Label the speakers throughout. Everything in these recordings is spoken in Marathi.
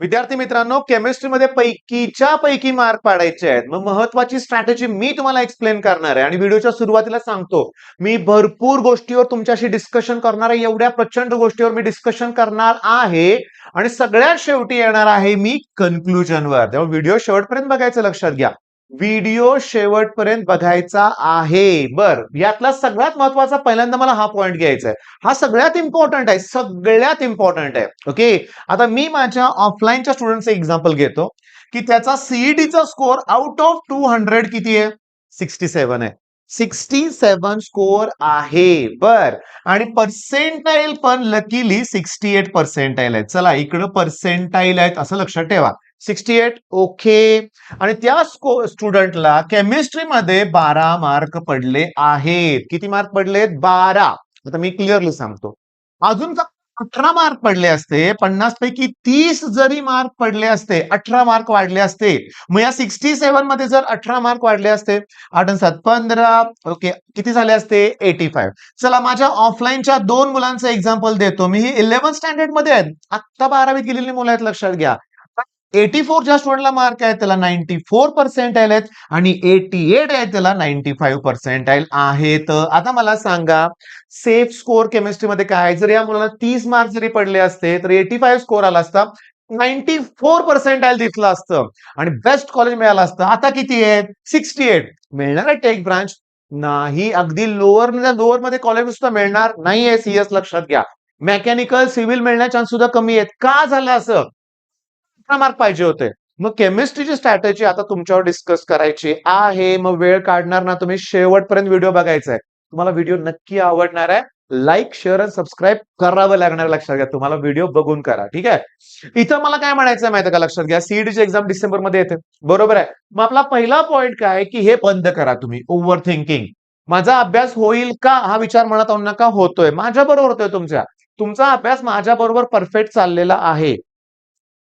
Speaker 1: विद्यार्थी मित्रांनो, केमिस्ट्रीमध्ये पैकीच्या पैकी मार्क पाडायचे आहेत. मग महत्वाची स्ट्रॅटेजी मी तुम्हाला एक्सप्लेन करणार आहे आणि व्हिडिओच्या सुरुवातीला सांगतो, मी भरपूर गोष्टीवर तुमच्याशी डिस्कशन करणार आहे. एवढ्या प्रचंड गोष्टीवर मी डिस्कशन करणार आहे आणि सगळ्यात शेवटी येणार आहे मी कन्क्लुजनवर. तेव्हा व्हिडिओ शेवटपर्यंत बघायचं, लक्षात घ्या. व्हिडिओ शेवटपर्यंत बघायचा आहे. बर, यातला सगळ्यात महत्वाचा पहिल्यांदा मला हा पॉइंट घ्यायचा आहे. हा सगळ्यात इम्पॉर्टंट आहे, सगळ्यात इम्पॉर्टंट आहे. ओके, आता मी माझ्या ऑफलाईनच्या स्टुडंटचं एक्झाम्पल घेतो की त्याचा सीईटीचा स्कोर आउट ऑफ 200 किती आहे? 67 आहे. 67 स्कोर आहे. बर, आणि पर्सेंटाईल पण लकीली 68 पर्सेंटाईल आहे. चला, इकडं पर्सेंटाईल आहेत असं लक्षात ठेवा. 68. ओके, आणि त्या स्टुडंटला केमिस्ट्रीमध्ये 12 मार्क पडले आहेत. किती मार्क पडलेत? 12. आता मी क्लिअरली सांगतो, अजून 18 मार्क पडले असते, 50 पैकी 30 जरी मार्क पडले असते, 18 मार्क वाढले असते. मग या 67 मध्ये जर 18 मार्क वाढले असते, 8 आणि 7 15, ओके, किती झाले असते? 85. चला, माझ्या ऑफलाईनच्या दोन मुलांचं एक्झाम्पल देतो मी. ही 11th स्टँडर्ड मध्ये आहेत, आता 12वीत गेलेली मुलं आहेत, लक्षात घ्या. 84 ज्या स्टुडंटला मार्क आहे त्याला 94 पर्सेंटाईल आहेत आणि 88 आहे त्याला 95 पर्सेंटाईल आहेत. आता मला सांगा, सेफ स्कोर केमिस्ट्रीमध्ये काय? जर या मुलाला 30 मार्क जरी पडले असते तर 85 स्कोर आला असता, 94 पर्सेंटाईल दिसलं असतं आणि बेस्ट कॉलेज मिळालं असतं. आता किती आहे? 68. मिळणार आहे टेक ब्रांच? नाही. अगदी लोअर मध्ये कॉलेज सुद्धा मिळणार नाहीये. सीएस लक्षात घ्या. मेकॅनिकल, सिव्हिल मिळण्याचे चान्स सुद्धा कमी आहेत. का झालं असं? मार्क पाहिजे होते. मग केमिस्ट्रीची स्ट्रॅटेजी आता तुमच्यावर डिस्कस करायची आहे. मग वेळ काढणार ना तुम्ही, शेवटपर्यंत व्हिडिओ बघायचा आहे. तुम्हाला व्हिडिओ नक्की आवडणार आहे. लाईक, शेअर आणि सबस्क्राईब करावं लागणार, लक्षात घ्या. तुम्हाला व्हिडिओ बघून करा, ठीक आहे. इथं मला काय म्हणायचं माहिती का, लक्षात घ्या. सीईटीची एक्झाम डिसेंबर मध्ये येते, बरोबर आहे. मग आपला पहिला पॉइंट काय की हे बंद करा तुम्ही, ओव्हर थिंकिंग. माझा अभ्यास होईल का हा विचार मनात आणू नका. होतोय, माझ्या बरोबर होतोय. तुमचा अभ्यास माझ्या बरोबर परफेक्ट चाललेला आहे.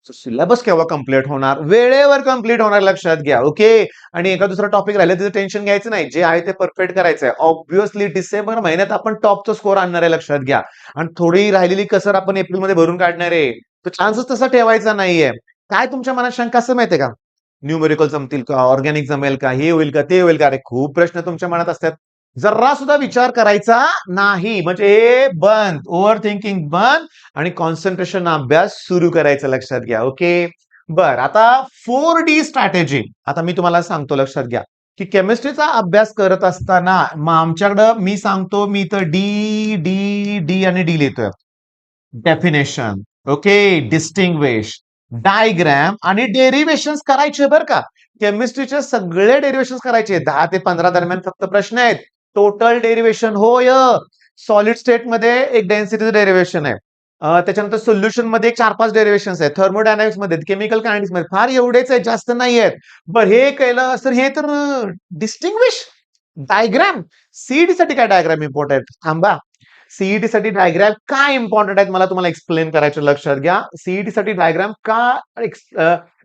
Speaker 1: सिलेबस केव्हा कम्प्लीट होणार? वेळेवर कम्प्लीट होणार, लक्षात घ्या. ओके, आणि एका दुसरा टॉपिक राहिला तिचं टेन्शन घ्यायचं नाही. जे आहे ते परफेक्ट करायचं आहे. ऑब्व्हियसली डिसेंबर महिन्यात आपण टॉपचा स्कोर आणणार आहे, लक्षात घ्या. आणि थोडी राहिलेली कसर आपण एप्रिलमध्ये भरून काढणार आहे. तर चान्सेस तसा ठेवायचा नाहीये. काय तुमच्या मनात शंका असं माहितीये का? न्यूमेरिकल जमतील का? ऑर्गॅनिक जमेल का? हे होईल का? ते होईल का? अरे खूप प्रश्न तुमच्या मनात असतात. जरा सुद्धा विचार करायचा नाही. म्हणजे बंद, ओव्हर थिंकिंग बंद आणि कॉन्सन्ट्रेशन अभ्यास सुरू करायचा, लक्षात घ्या. ओके, बर, आता 4D स्ट्रॅटेजी आता मी तुम्हाला सांगतो, लक्षात घ्या. की केमिस्ट्रीचा अभ्यास करत असताना मग आमच्याकडं मी सांगतो, मी तर डी डी डी आणि डी लिहितोय. डेफिनेशन, ओके, डिस्टिंग्विश, डायग्राम आणि डेरिव्हेशन्स करायचे बरं का. केमिस्ट्रीचे सगळे डेरिव्हेशन्स करायचे. 10 ते 15 दरम्यान फक्त प्रश्न आहेत. टोटल डेरिव्हेशन होय. सॉलिड स्टेट मध्ये एक डेन्सिटीचं डेरिव्हेशन आहे. त्याच्यानंतर सोल्युशन मध्ये 4-5 डेरिव्हेशन्स आहेत. थर्मोडायनामिक्स मध्ये, केमिकल कायनेटिक्स मध्ये फार एवढेच आहेत, जास्त नाही आहेत. बरं, हे केलं तर हे तर डिस्टिंग्विश, डायग्राम. सीईटी साठी काय डायग्राम इम्पॉर्टंट? थांबा, सीईटी साठी डायग्राम का इम्पॉर्टंट आहेत मला तुम्हाला एक्सप्लेन करायचं, लक्षात घ्या. सीईटी साठी डायग्राम का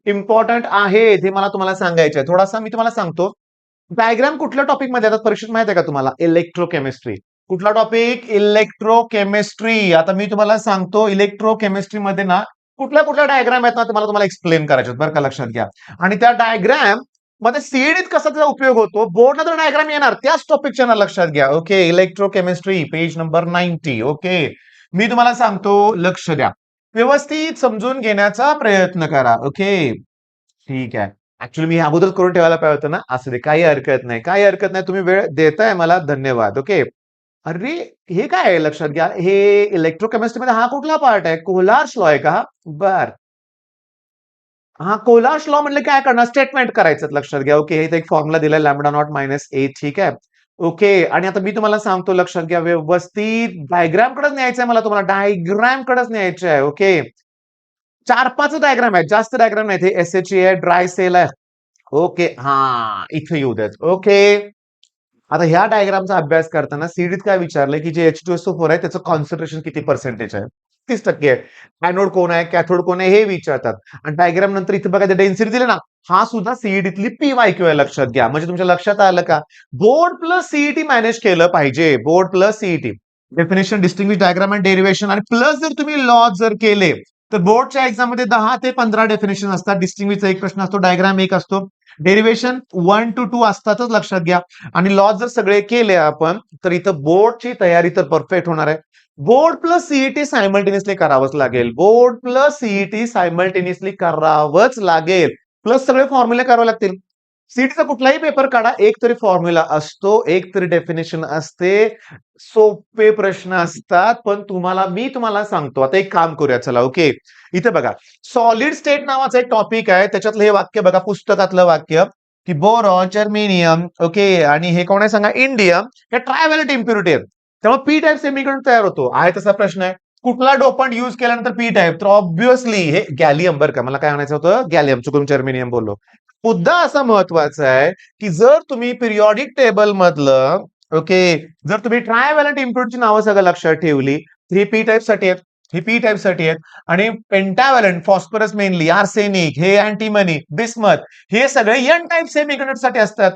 Speaker 1: इम्पॉर्टंट आहे हे मला तुम्हाला सांगायचं आहे. थोडासा मी तुम्हाला सांगतो. डायग्राम कुठल्या टॉपिक मध्ये येतात परीक्षेत माहिती आहे का तुम्हाला? इलेक्ट्रोकेमिस्ट्री. कुठला टॉपिक? इलेक्ट्रोकेमिस्ट्री. आता मी तुम्हाला सांगतो, इलेक्ट्रोकेमिस्ट्री मध्ये ना कुठल्या कुठल्या डायग्राम आहेत ना तुम्हाला एक्सप्लेन करायचे बरं का, लक्षात घ्या. आणि त्या डायग्राम मध्ये सीईडीत कसा त्याचा उपयोग होतो, बोर्डला तर डायग्राम येणार त्याच टॉपिकच्या ना, लक्षात घ्या. Okay, electrochemistry, page number 90. Okay, मी तुम्हाला सांगतो, लक्ष द्या. व्यवस्थित समजून घेण्याचा प्रयत्न करा. ओके, ठीक आहे. ऍक्च्युली मी अगोदरच करून ठेवायला पाहिजे होतं ना. असू दे, काही हरकत नाही, काही हरकत नाही. तुम्ही वेळ देताय मला, धन्यवाद. ओके, अरे हे काय आहे, लक्षात घ्या. हे इलेक्ट्रोकेमिस्ट्री मध्ये हा कुठला पार्ट आहे? कोलार्स लॉ आहे का? बर, हा कोलार्स लॉ म्हणजे काय करणार? स्टेटमेंट करायचं, लक्षात घ्या. ओके, इथे एक फॉर्म्युला दिलाय लॅम्बडा नॉट मायनस ए, ठीक आहे. ओके, आणि आता मी तुम्हाला सांगतो, लक्षात घ्या. व्यवस्थित डायग्राम कडेच न्यायचं आहे मला, तुम्हाला डायग्राम कडेच न्यायचं आहे. ओके, 4-5 डायग्राम आहेत, जास्त डायग्राम नाही. एसएचए आहे, ड्राय सेल आहे. ओके, हा इथे येऊ देत. ओके, आता ह्या डायग्रामचा अभ्यास करताना सीडीत काय विचारलंय की जे H2SO4 आहे त्याचं कॉन्सन्ट्रेशन किती पर्सेंटेज आहे? 30% आहे. एनोड कोण आहे, कॅथोड कोण आहे हे विचारतात. आणि डायग्राम नंतर इथे बघा डेन्सिटी दिली ना, हा सुद्धा सीईटीतली पीवायक्यू आहे, लक्षात घ्या. म्हणजे तुमच्या लक्षात आलं का? बोर्ड प्लस सीईटी मॅनेज केलं पाहिजे. Board plus CET, definition, distinguish, diagram and derivation आणि प्लस जर तुम्ही लॉ जर केले तर बोर्डच्या एक्झाम मध्ये 10 ते 15 डेफिनेशन असतात. डिस्टिंग्विशचा एक प्रश्न असतो, डायग्राम एक असतो, डेरिव्हेशन 1 to 2 असतातच, लक्षात घ्या. आणि लॉज जर सगळे केले आपण तर इथं बोर्डची तयारी तर परफेक्ट होणार आहे. बोर्ड प्लस सीईटी सायमल्टेनियसली करावंच लागेल. बोर्ड प्लस सीईटी सायमल्टेनियसली करावंच लागेल. प्लस सगळे फॉर्म्युले करावे लागतील. सीईटीचा कुठलाही पेपर काढा, एक तरी फॉर्म्युला असतो, एक तरी डेफिनेशन असते. सोपे प्रश्न असतात, पण मी तुम्हाला सांगतो. आता एक काम करूया, चला. ओके, इथे बघा, सॉलिड स्टेट नावाचा एक टॉपिक आहे. त्याच्यातलं हे वाक्य बघा, पुस्तकातलं वाक्य, की बोरॉन, जर्मेनियम, ओके, आणि हे कोण आहे सांगा, इंडियम, हे ट्रायव्हॅलेंट इम्प्युरिटी आहेत. त्यामुळे पी टाईप सेमीकंडक्टर तयार होतो. आहे तसा प्रश्न आहे, कुठला डोपंट युज केल्यानंतर पी टाईप, तर ऑब्व्हियसली हे गॅलियम. बरं का, मला काय म्हणायचं होतं, गॅलियम, चुकून जर्मेनियम बोललो. मुद्दा असा महत्वाचा आहे की जर तुम्ही पिरियॉडिक टेबल मधलं, ओके, जर तुम्ही ट्रायव्हॅलेंट इम्प्युरिटीची नावं सगळं लक्षात ठेवली, ही पी टाईप साठी आहेत, ही पी टाईप साठी आहेत, आणि पेंटाव्हॅलेंट, फॉस्फरस मेनली, आर्सेनिक, हे अँटीमनी, बिस्मथ, हे सगळे एन टाईप सेमीकंडक्टर साठी असतात.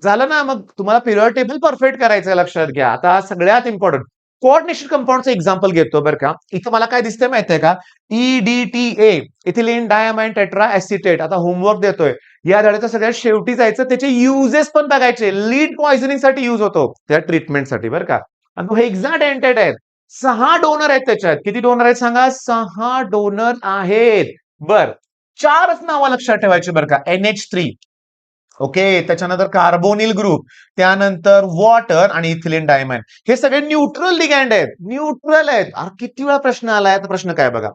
Speaker 1: झालं ना, मग तुम्हाला पिरियड टेबल परफेक्ट करायचं, लक्षात घ्या. आता सगळ्यात इम्पॉर्टंट कोऑर्डिनेशन कंपाऊंडचं एक्झाम्पल घेतो बरं का. इथं मला काय दिसतंय माहितीये का, EDTA, ethylene diamine tetra acetate. आता होमवर्क देतोय, या धड्याच्या सगळ्यात शेवटी जायचं, त्याचे युजेस पण बघायचे. लीड पॉइझनिंग साठी युज होतो, त्या ट्रीटमेंटसाठी, बरं का. आणि तो हेक्साडेंटेट आहे. 6 डोनर आहेत त्याच्यात. किती डोनर आहेत सांगा, 6 डोनर आहेत. बर, 4च नावं लक्षात ठेवायची बरं का. NH3, ओके, त्याच्यानंतर कार्बोनिल ग्रुप, त्यानंतर वॉटर आणि इथिलीन डायमाइन. हे सगळे न्यूट्रल लिगँड आहेत, न्यूट्रल आहेत. अरे किती वेळा प्रश्न आलाय, तर प्रश्न काय बघा,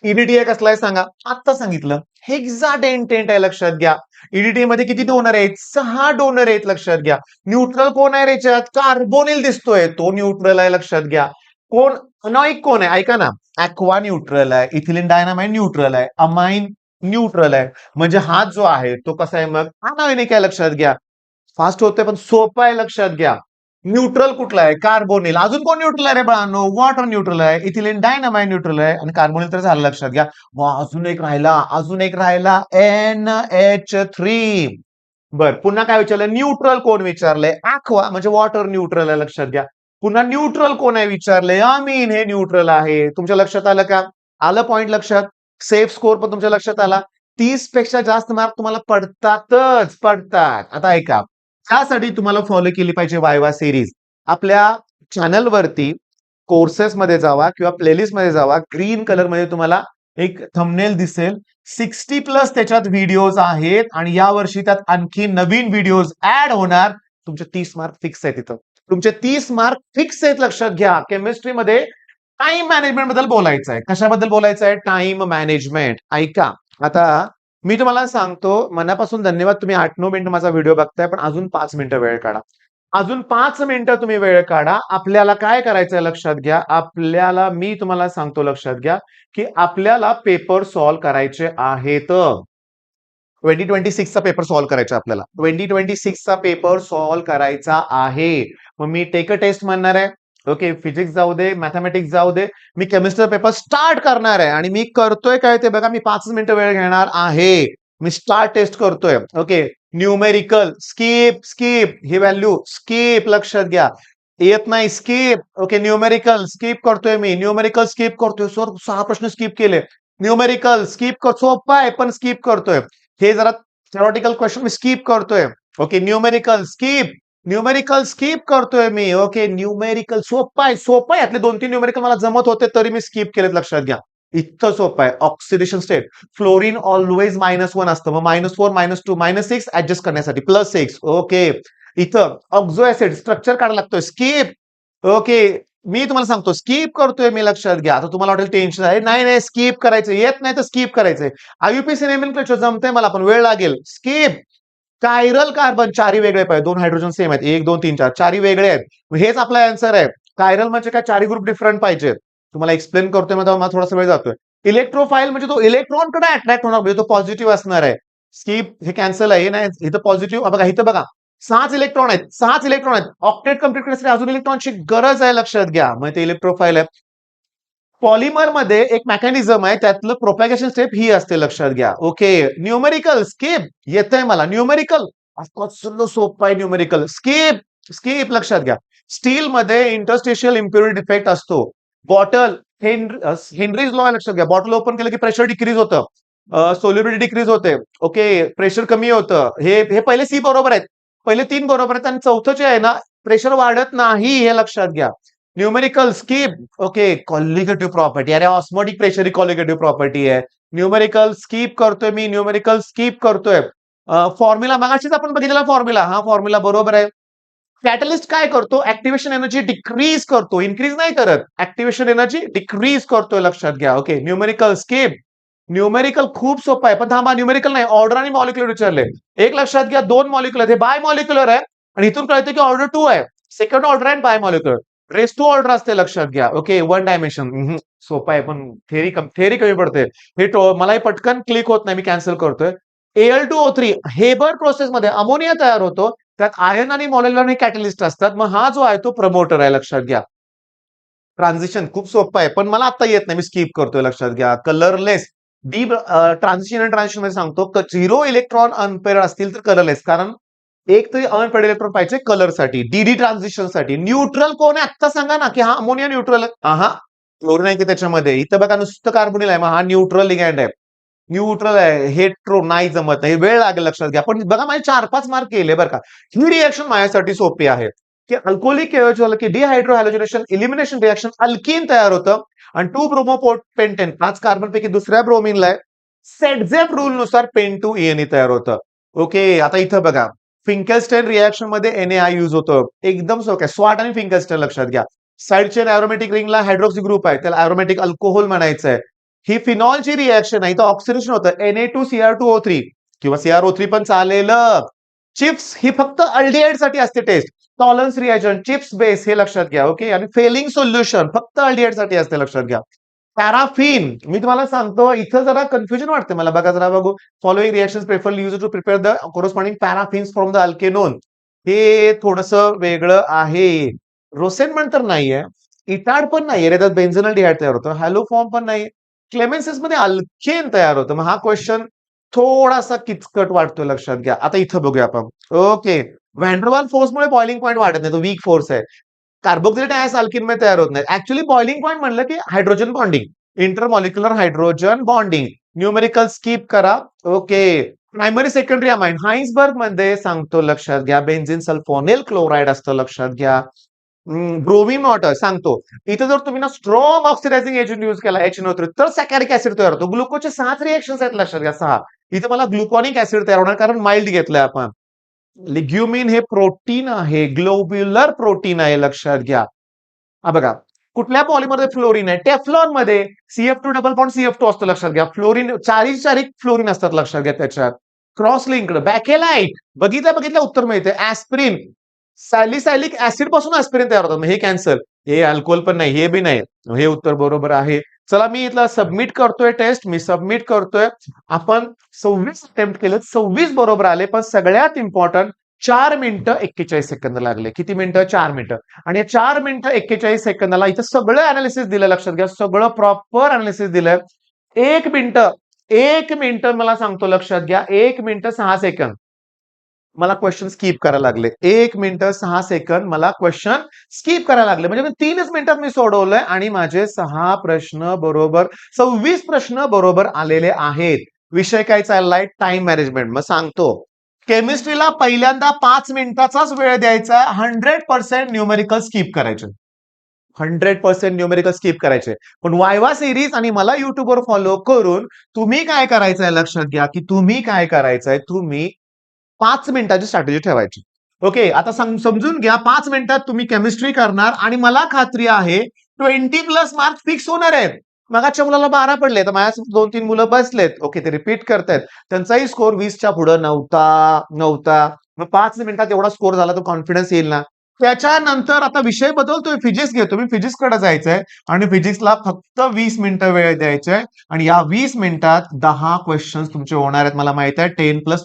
Speaker 1: EDTA कसला आहे सांगा, आता सांगितलं, हेक्साडेंटेट आहे, लक्षात घ्या. EDTA मध्ये किती डोनर आहेत, 6 डोनर आहेत, लक्षात घ्या. न्यूट्रल कोण आहे याच्यात, कार्बोनिल दिसतोय, तो न्यूट्रल आहे, लक्षात घ्या. कोण अनॉइक कोण आहे, ऐका ना, अक्वा न्यूट्रल आहे, इथिलीन डायनामाइन न्यूट्रल आहे, अमाइन न्यूट्रल आहे. म्हणजे हा जो आहे तो कसा आहे, मग अनॉइनिक आहे, लक्षात घ्या. फास्ट होतोय पण सोपं आहे, लक्षात घ्या. न्यूट्रल कुठला आहे, कार्बोनिल. अजून कोण न्यूट्रल आहे रे बाळांनो, वॉटर न्यूट्रल आहे, इथिलीन डायनामाइन न्यूट्रल आहे, आणि कार्बोनिल तर झालं, लक्षात घ्या. मग अजून एक राहिला, NH3. बर, पुन्हा काय विचारलं, न्यूट्रल कोण विचारलंय, अक्वा, म्हणजे वॉटर न्यूट्रल आहे, लक्षात घ्या. पुन्हा न्यूट्रल कोण आहे विचारलंय, अमीन, हे न्यूट्रल आहे. तुमच्या लक्षात आलं का, आलं पॉइंट लक्षात. सेफ स्कोर पण तुमच्या लक्षात आला. 30 पेक्षा जास्त मार्क तुम्हाला पडतातच पडतात. आता ऐका, त्यासाठी तुम्हाला फॉलो केली पाहिजे वायवा सिरीज. आपल्या चॅनलवरती कोर्सेस मध्ये जावा किंवा प्लेलिस्ट मध्ये जावा, ग्रीन कलर मध्ये तुम्हाला एक थंबनेल दिसेल. 60 प्लस त्याच्यात व्हिडिओज आहेत, आणि या वर्षी त्यात आणखी नवीन व्हिडिओज ऍड होणार. तुमचे 30 मार्क फिक्स आहे तिथं, तुमचे 30 मार्क फिक्स आहेत, लक्षात घ्या. केमिस्ट्रीमध्ये टाइम मॅनेजमेंट बद्दल बोलायचं आहे. कशाबद्दल बोलायचं आहे, टाइम मॅनेजमेंट. ऐका, आता मी तुम्हाला सांगतो, मनापासून धन्यवाद, तुम्ही 8-9 मिनिटं माझा व्हिडिओ बघताय, पण अजून 5 मिनिटं वेळ काढा. अजून 5 मिनिटं तुम्ही वेळ काढा. आपल्याला काय करायचंय, लक्षात घ्या. मी तुम्हाला सांगतो, लक्षात घ्या, की आपल्याला पेपर सॉल्व्ह करायचे आहेत. 2026 चा पेपर सॉल्व्ह करायचा आपल्याला. 2026 चा पेपर सॉल्व्ह करायचा आहे. मग मी टेक अ टेस्ट म्हणणार आहे. ओके, फिजिक्स जाऊ दे, मॅथमॅटिक्स जाऊ दे, मी केमिस्ट्री पेपर स्टार्ट करणार आहे. आणि मी करतोय काय ते बघा, मी 5 मिनिटं वेळ घेणार आहे. मी स्टार्ट टेस्ट करतोय. ओके, न्यूमेरिकल स्किप, स्किप, ही व्हॅल्यू स्किप, लक्षात घ्या. येत नाही, स्किप. ओके, न्यूमेरिकल स्किप करतोय मी, न्यूमेरिकल स्किप करतोय. सर 6 प्रश्न स्किप केले. न्यूमेरिकल स्किप, सोपा आहे पण स्किप करतोय. हे जरा थेरॉटिकल क्वेश्चन मी स्किप करतोय. Okay, numerical skip, numerical skip करतोय मी. ओके, न्यूमेरिकल सोपं आहे, सोपं आहे. यातले 2-3 न्यूमेरिकल मला जमत होते तरी मी स्किप केलेत, लक्षात घ्या. इतकं सोपं आहे. ऑक्सिडेशन स्टेट, फ्लोरीन ऑलवेज -1 असतं, मग -4, -2, -6 ऍडजस्ट करण्यासाठी +6. ओके, इथं ऑक्झो ऍसिड स्ट्रक्चर काढायला लागतोय, स्किप. ओके, मी तुम्हाला सांगतो स्किप करतोय मी, लक्षात घ्या. आता तुम्हाला वाटेल टेन्शन आहे, नाही नाही स्किप करायचं, येत नाही तर स्किप करायचंय. आयुपीसी नेमन जमतंय मला, पण वेळ लागेल. स्किप. कायरल कार्बन 4 वेगळे पाहिजे, 2 हायड्रोजन सेम आहेत, 1 2 3 4, 4 वेगळे आहेत. हेच आपला आन्सर आहे. कायरल म्हणजे काय, 4 ग्रुप डिफरंट पाहिजेत. तुम्हाला एक्सप्लेन करतोय, मला थोडासा वेळ जातोय. इलेक्ट्रोफाईल म्हणजे तो इलेक्ट्रॉनकडे अट्रॅक्ट होणार, म्हणजे तो पॉझिटिव्ह असणार आहे. स्किप, हे कॅन्सल आहे, नाही इथं पॉझिटिव्ह. बघा इथं बघा, 6 इलेक्ट्रॉन आहेत, 6 इलेक्ट्रॉन आहेत. ऑक्टेट कम्प्लीट करण्यासाठी अजून इलेक्ट्रॉनची गरज आहे, लक्षात घ्या. मग ते इलेक्ट्रोफाईल आहे. पॉलिमर मध्ये एक मेकॅनिझम आहे, त्यातलं प्रोपॅगेशन स्टेप ही असते, लक्षात घ्या. ओके, न्यूमेरिकल स्किप, येतंय मला न्यूमेरिकल. सोपं आहे न्यूमेरिकल, स्किप, स्किप, लक्षात घ्या. स्टील मध्ये इंटरस्टिशियल इम्प्युरिटी डिफेक्ट असतो. बॉटल हेनरीज लॉ आहे, लक्षात घ्या. बॉटल ओपन केलं की प्रेशर डिक्रीज होतं, सोल्युबिलिटी डिक्रीज होते. ओके, प्रेशर कमी होतं. हे पहिले सी बरोबर आहेत, पहिले 3 बरोबर आहेत आणि चौथं जे आहे ना, प्रेशर वाढत नाही हे लक्षात घ्या. Numerical skip. Okay, colligative property. अरे ऑस्मोटिक प्रेशर ही कॉलिगेटिव्ह प्रॉपर्टी आहे. न्यूमेरिकल स्किप करतोय मी, न्यूमेरिकल स्किप करतोय. फॉर्म्युला मगाशीच आपण बघितलेला फॉर्म्युला, हा फॉर्म्युला बरोबर आहे. कॅटलिस्ट काय करतो? ऍक्टिव्हेशन एनर्जी डिक्रीज करतो, इन्क्रीज नाही करत. ऍक्टिव्हेशन एनर्जी डिक्रीज करतोय, लक्षात घ्या. Okay, numerical skip. न्यूमेरिकल खूप सोपं आहे, पण थांबा, न्यूमेरिकल नाही, ऑर्डर आणि मॉलिक्युलर विचारले. एक लक्षात घ्या, 2 मॉलिक्युलर हे बाय मॉलिक्युलर आहे आणि इथून कळतं की ऑर्डर 2 आहे. सेकंड ऑर्डर आहे बाय मॉलिक्युलर. रेस टू ऑर्डर असते, लक्षात घ्या. Okay, 1 dimension. सोपं आहे, पण थेरी कमी पडते. मला हे पटकन क्लिक होत नाही, मी कॅन्सल करतोय. Al2O3 हेबर प्रोसेसमध्ये अमोनिया तयार होतो, त्यात आयन आणि मॉलिक्युलर हे कॅटलिस्ट असतात. मग हा जो आहे तो प्रमोटर आहे, लक्षात घ्या. ट्रान्झिशन खूप सोपं आहे, पण मला आता येत नाही, मी स्किप करतोय, लक्षात घ्या. कलरलेस. डी ट्रान्झिशन आणि ट्रान्झिशन मध्ये सांगतो, 0 इलेक्ट्रॉन अनपेअर असतील तर कलरलेस, कारण एक तरी अनपेअर्ड इलेक्ट्रॉन पाहिजे कलरसाठी. डीडी ट्रान्झिशन साठी. न्यूट्रल कोण आहे आता सांगा ना, की हा अमोनिया न्यूट्रल आहे. हा क्लोरीन आहे की त्याच्यामध्ये? इथं बघा नुसतं कार्बोनिल आहे, मग हा न्यूट्रल लिगँड आहे. न्यूट्रल आहे, हेट्रो नाही जमत नाही, वेळ लागेल, लक्षात घ्या. पण बघा माझे 4-5 मार्क केले बरं का. ही रिएक्शन माझ्यासाठी सोपी आहे, की अल्कोहोलिक झालं की डिहायड्रो हॅलोजिनेशन इलिमिनेशन रिएक्शन अल्कीन तयार होतं आणि 2 ब्रोमो पेंटेन 5 कार्बन पैकी दुसऱ्या ब्रोमिनला आहे. सेटझेप रूल नुसार पेन 2 ENE तयार होतं. ओके, आता इथं बघा, फिंकलस्टाईन रिएक्शन मध्ये NaI यूज होतं. एकदम सोपं, स्वाट आणि फिंकलस्टाईन लक्षात घ्या. साइड चेन अरोमॅटिक रिंगला हायड्रोक्सी ग्रुप आहे, त्याला अरोमॅटिक अल्कोहोल म्हणायचं आहे. ही फिनॉलची रिएक्शन आहे, इथं ऑक्सिडेशन होतं Na2Cr2O3 किंवा CrO3 पण चालेल. चिप्स ही फक्त अल्डिहाइड साठी असते test. Tollens reagent, Schiff's base, हे लक्षात घ्या. ओके, आणि फेलिंग सोल्युशन फक्त अल्डिहाइड साठी असते, लक्षात घ्या. पॅराफिन, मी तुम्हाला सांगतो, इथं जरा कन्फ्युजन वाटते मला. बघा जरा बघू. Following reactions prefer use to prepare the corresponding paraffins from the alkanone. हे थोडंसं वेगळं आहे. रोसेनमन तर नाहीये, इटाड पण नाहीये रे, त्यात बेन्झेनल डिहाइड तयार होतं. हॅलोफॉर्म पण नाहीये. क्लेमेन्सिस मध्ये अल्केन तयार होतं. मग हा क्वेश्चन थोडासा किचकट वाटतोय, लक्षात घ्या. आता इथं बघूया आपण. ओके, व्हॅन्डरवाल फोर्समुळे बॉइलिंग पॉईंट वाढत नाही, तो वीक फोर्स आहे. कार्बोक्सिलेट आयस अल्किन मध्ये तयार होत नाही. ऍक्च्युअली बॉइलिंग पॉईंट म्हणलं की hydrogen bonding, intermolecular hydrogen bonding. Numerical skip करा. ओके, प्रायमरी सेकंडरी अमाइन हाइन्सबर्ग मध्ये सांगतो, लक्षात घ्या. बेन्झिन सल्फोनिल क्लोराइड असतं, लक्षात घ्या. ब्रोमिन वॉटर सांगतो. इथे जर तुम्ही ना स्ट्रॉंग ऑक्सिडायझिंग एजंट युज केला HNO3 तर सॅकॅरिक ऍसिड तयार होतो. ग्लुकोजचे 6 रिएक्शन्स आहेत, लक्षात घ्या. 6. इथे मला ग्लुकॉनिक ऍसिड तयार होणार, कारण माइल्ड घेतलंय आपण. लिग्युमिन हे प्रोटीन आहे, ग्लोब्युलर प्रोटीन आहे, लक्षात घ्या. हा बघा, कुठल्या पॉलिमरमध्ये फ्लोरीन आहे? टेफ्लॉन मध्ये CF2 डबल बॉन्ड CF2 असतो, लक्षात घ्या. फ्लोरीन चारी फ्लोरीन असतात, लक्षात घ्या. त्याच्यात क्रॉस लिंक्ड. बॅकेलाइट, बघितलं उत्तर मिळते. ऍस्पिरिन, सॅलिसायलिक ऍसिड पासून ऍस्पिरिन तयार होतात, हे कॅन्सर. हे अल्कोहोल पण नाही, हे बी नाही. हे उत्तर बरोबर आहे. चला, मी इथला सबमिट करतोय टेस्ट, मी सबमिट करतोय. आपण 26 अटेम्प्ट केले, 26 बरोबर आले, पण सगळ्यात इम्पॉर्टंट 4 मिनिटं 41 सेकंद लागले. किती मिनिटं? 4 मिनिटं. आणि या 4 मिनिटं 41 सेकंदाला इथं सगळं अनालिसिस दिलं, लक्षात घ्या. सगळं प्रॉपर अनालिसिस दिलंय. 1 मिनिट मला सांगतो, लक्षात घ्या. 1 मिनिट 6 सेकंद मला क्वेश्चन स्किप करायला लागले. 1 मिनिट 6 सेकंद मला क्वेश्चन स्किप करायला लागले. म्हणजे 3च मिनिटात मी सोडवलंय आणि माझे 6 प्रश्न बरोबर, 26 प्रश्न बरोबर आलेले आहेत. विषय काय चाललाय? Time management. मग सांगतो, केमिस्ट्रीला पहिल्यांदा 5 मिनिटाचाच वेळ द्यायचा. 100% न्यूमेरिकल स्किप करायचे. 100% न्यूमेरिकल स्किप करायचे. पण वायवा सिरीज आणि मला युट्यूबवर फॉलो करून तुम्ही काय करायचंय, लक्षात घ्या, की तुम्ही काय करायचंय, तुम्ही 5 मिनिटाची स्ट्रॅटेजी ठेवायची. ओके, आता समजून घ्या. 5 मिनिटात तुम्ही केमिस्ट्री करणार आणि मला खात्री आहे 20+ मार्क्स फिक्स होणार आहेत. मगाच्या मुलाला 12 पडले, तर माझ्या 2-3 मुलं बसलेत. ओके, ते रिपीट करतायत. त्यांचाही स्कोर 20च्या पुढे नव्हता. मग 5 मिनिटात एवढा स्कोर झाला तर कॉन्फिडन्स येईल ना. त्याच्यानंतर आता विषय बदलतोय, फिजिक्स घेतो मी. फिजिक्सकडे जायचंय आणि फिजिक्सला फक्त 20 मिनिटं वेळ द्यायचंय आणि या 20 मिनिटात 10 क्वेश्चन्स तुमचे होणार आहेत. मला माहित आहे 10+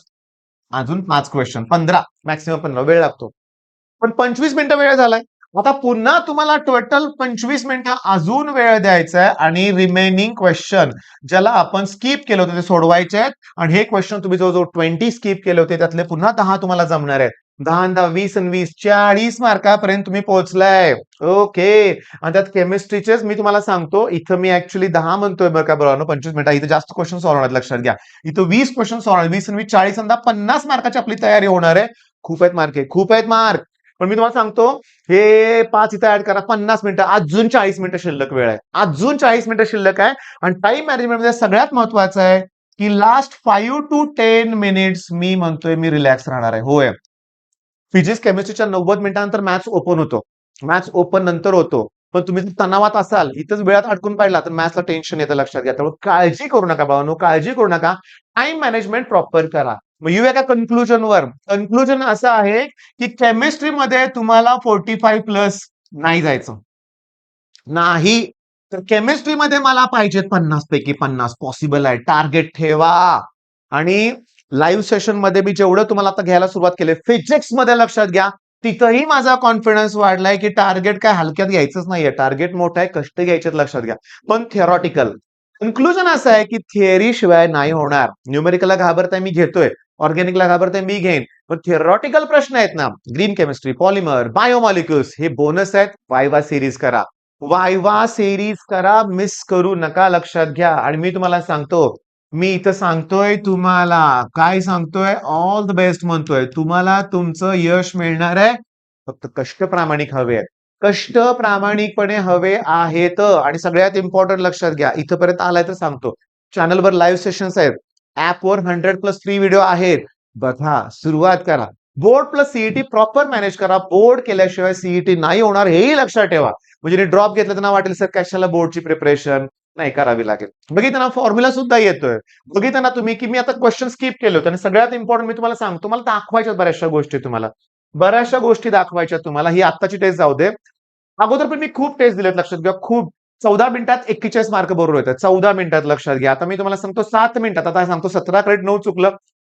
Speaker 1: अजून 5 क्वेश्चन, 15, मॅक्सिमम 15 वेळ लागतो. पण 25 मिनिटं वेळ झालाय. आता पुन्हा तुम्हाला टोटल 25 मिनिटं अजून वेळ द्यायचा आहे आणि रिमेनिंग क्वेश्चन ज्याला आपण स्किप केले होते ते सोडवायचे आहेत. आणि हे क्वेश्चन तुम्ही जवळजवळ 20 स्किप केले होते, त्यातले पुन्हा 10 तुम्हाला जमणार आहेत. 10 आणि 10 20 आणि 20 40 मार्कापर्यंत तुम्ही पोहोचलाय. ओके. आणि त्यात केमिस्ट्रीचेच मी तुम्हाला सांगतो, इथं मी ऍक्च्युली 10 म्हणतोय बरं का बरोबर 25 मिनिटं. इथं जास्त क्वेश्चन सॉल्व्ह होणार लक्षात घ्या. इथं 20 क्वेश्चन सॉल्व्ह 20 आणि 20 40 आणि 10 50 मार्काची आपली तयारी होणार आहे. खूप आहेत मार्क, खूप आहेत मार्क. पण मी तुम्हाला सांगतो, हे 5 इथं ऍड करा 50 मिनिटं, अजून 40 मिनिटं शिल्लक वेळ आहे. अजून 40 मिनिटं शिल्लक आहे. आणि टाइम मॅनेजमेंटमध्ये सगळ्यात महत्वाचं आहे की लास्ट 5 to 10 मिनिट्स मी म्हणतोय मी रिलॅक्स राहणार आहे. होय. फिजिक्स केमिस्ट्रीच्या 90 मिनिटांनंतर मॅथ्स ओपन होतो. मॅथ्स ओपन नंतर होतो. पण तुम्ही जर तणावात असाल, इथंच वेळात अडकून पाहिला तर मॅथ्सला टेन्शन येतं लक्षात घ्या. त्यामुळे काळजी करू नका भावांनो, काळजी करू नका. टाइम मॅनेजमेंट प्रॉपर करा. मग येऊया का कन्क्लुजनवर. कन्क्लुजन असं आहे की केमिस्ट्रीमध्ये तुम्हाला 45 प्लस नाही जायचं. नाही. तर केमिस्ट्रीमध्ये मला पाहिजेत 50 पैकी 50 पॉसिबल आहे. टार्गेट ठेवा. आणि लाईव्ह सेशन मध्ये मी जेवढं तुम्हाला आता घ्यायला सुरुवात केली, फिजिक्स मध्ये लक्षात घ्या, तिथंही माझा कॉन्फिडन्स वाढलाय की टार्गेट काय हलक्यात घ्यायचंच नाहीये. टार्गेट मोठं आहे, कष्ट घ्यायचे लक्षात घ्या. पण थिअरॉटिकल कन्क्लुजन असं आहे की थिअरी शिवाय नाही होणार. न्यूमेरिकलला घाबरताय मी घेतोय, ऑर्गॅनिकला घाबरताय मी घेईन. पण थिअरॉटिकल प्रश्न आहेत ना, ग्रीन केमिस्ट्री, पॉलिमर, बायोमॉलिक्युल्स हे बोनस आहेत. वायवा सिरीज करा. वायवा सिरीज करा, मिस करू नका लक्षात घ्या. आणि मी तुम्हाला सांगतो, मी इथं सांगतोय तुम्हाला, काय सांगतोय, ऑल द बेस्ट म्हणतोय. तुम्हाला तुमचं यश मिळणार आहे. फक्त कष्ट प्रामाणिक हवे आहेत. कष्ट प्रामाणिकपणे हवे आहेत. आणि सगळ्यात इम्पॉर्टंट लक्षात घ्या, इथपर्यंत आलाय तर सांगतो, चॅनलवर लाईव्ह सेशन्स आहेत, ऍपवर 100 प्लस फ्री व्हिडिओ आहेत. बघा, सुरुवात करा. Board plus CET proper manage करा. बोर्ड केल्याशिवाय सीईटी नाही होणार, हेही लक्षात ठेवा. म्हणजे ड्रॉप घेतलं तर ना वाटेल सर कशाला बोर्डची प्रिपरेशन नाही करावी लागेल. बघितलं ना, फॉर्म्युला सुद्धा येतोय. बघितलं ना तुम्ही की मी आता क्वेश्चन स्किप केले होते. आणि सगळ्यात इम्पॉर्टंट मी तुम्हाला सांगतो, मला दाखवायच्या बऱ्याचशा गोष्टी तुम्हाला. बऱ्याचशा गोष्टी दाखवायच्या तुम्हाला. ही आत्ताची टेस्ट जाऊ दे. अगोदर पण मी खूप टेस्ट दिलेत लक्षात घ्या. खूप 14 मिनिटात 41 मार्क बरोबर येतात. 14 मिनिटात लक्षात घ्या. आता मी तुम्हाला सांगतो 7 मिनिटात. आता सांगतो 17 क्रेडिट 9 चुकलं.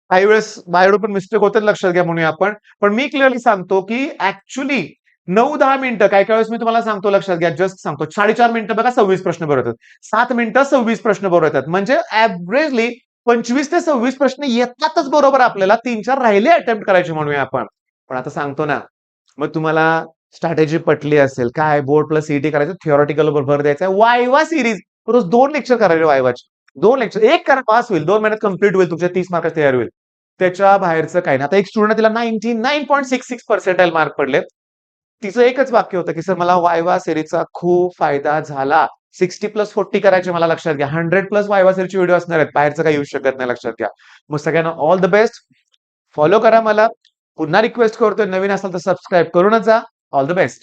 Speaker 1: काही वेळेस माझ्याकडून पण मिस्टेक होते लक्षात घ्या म्हणूया आपण. पण मी क्लिअरली सांगतो की ऍक्च्युली 9-10 मिनिटं काही काही वेळेस मी तुम्हाला सांगतो लक्षात घ्या. जस्ट सांगतो 4.5 मिनिटं बघा 26 प्रश्न बरोबर येतात. 7 मिनिटं 26 प्रश्न बरोबर येतात. म्हणजे ऍव्हरेजली 25 ते 26 प्रश्न येतातच बरोबर आपल्याला. 3-4 राहिले अटेम्प्ट करायचे म्हणूया आपण. पण आता सांगतो ना, मग तुम्हाला स्ट्रॅटेजी पटली असेल. काय बोर्ड प्लस सीईटी करायचं, थिओरिटिकल वर भर द्यायचा. वायवा सिरीज रोज 2 लेक्चर करायचे वायवाचे. 2 लेक्चर, एक करा पास होईल. 2 महिन्यात कंप्लीट होईल. तुमच्या 30 मार्काची तयारी होईल. त्याच्या बाहेरचं काही नाही. आता एक स्टुडंट तिला 99.66 पर्सेंटाईल मार्क पडले. तिचं एकच वाक्य होतं की सर मला वायवा सिरीजचा खूप फायदा झाला. 60 प्लस 40 करायचे मला लक्षात घ्या. 100 प्लस वायवा सिरीजचे व्हिडिओ असणार आहेत. बाहेरचं काही येऊ शकत नाही लक्षात घ्या. मग सगळ्यांना ऑल द बेस्ट. फॉलो करा मला. पुन्हा रिक्वेस्ट करतोय, नवीन असाल तर सबस्क्राईब करूनच जा. All the best.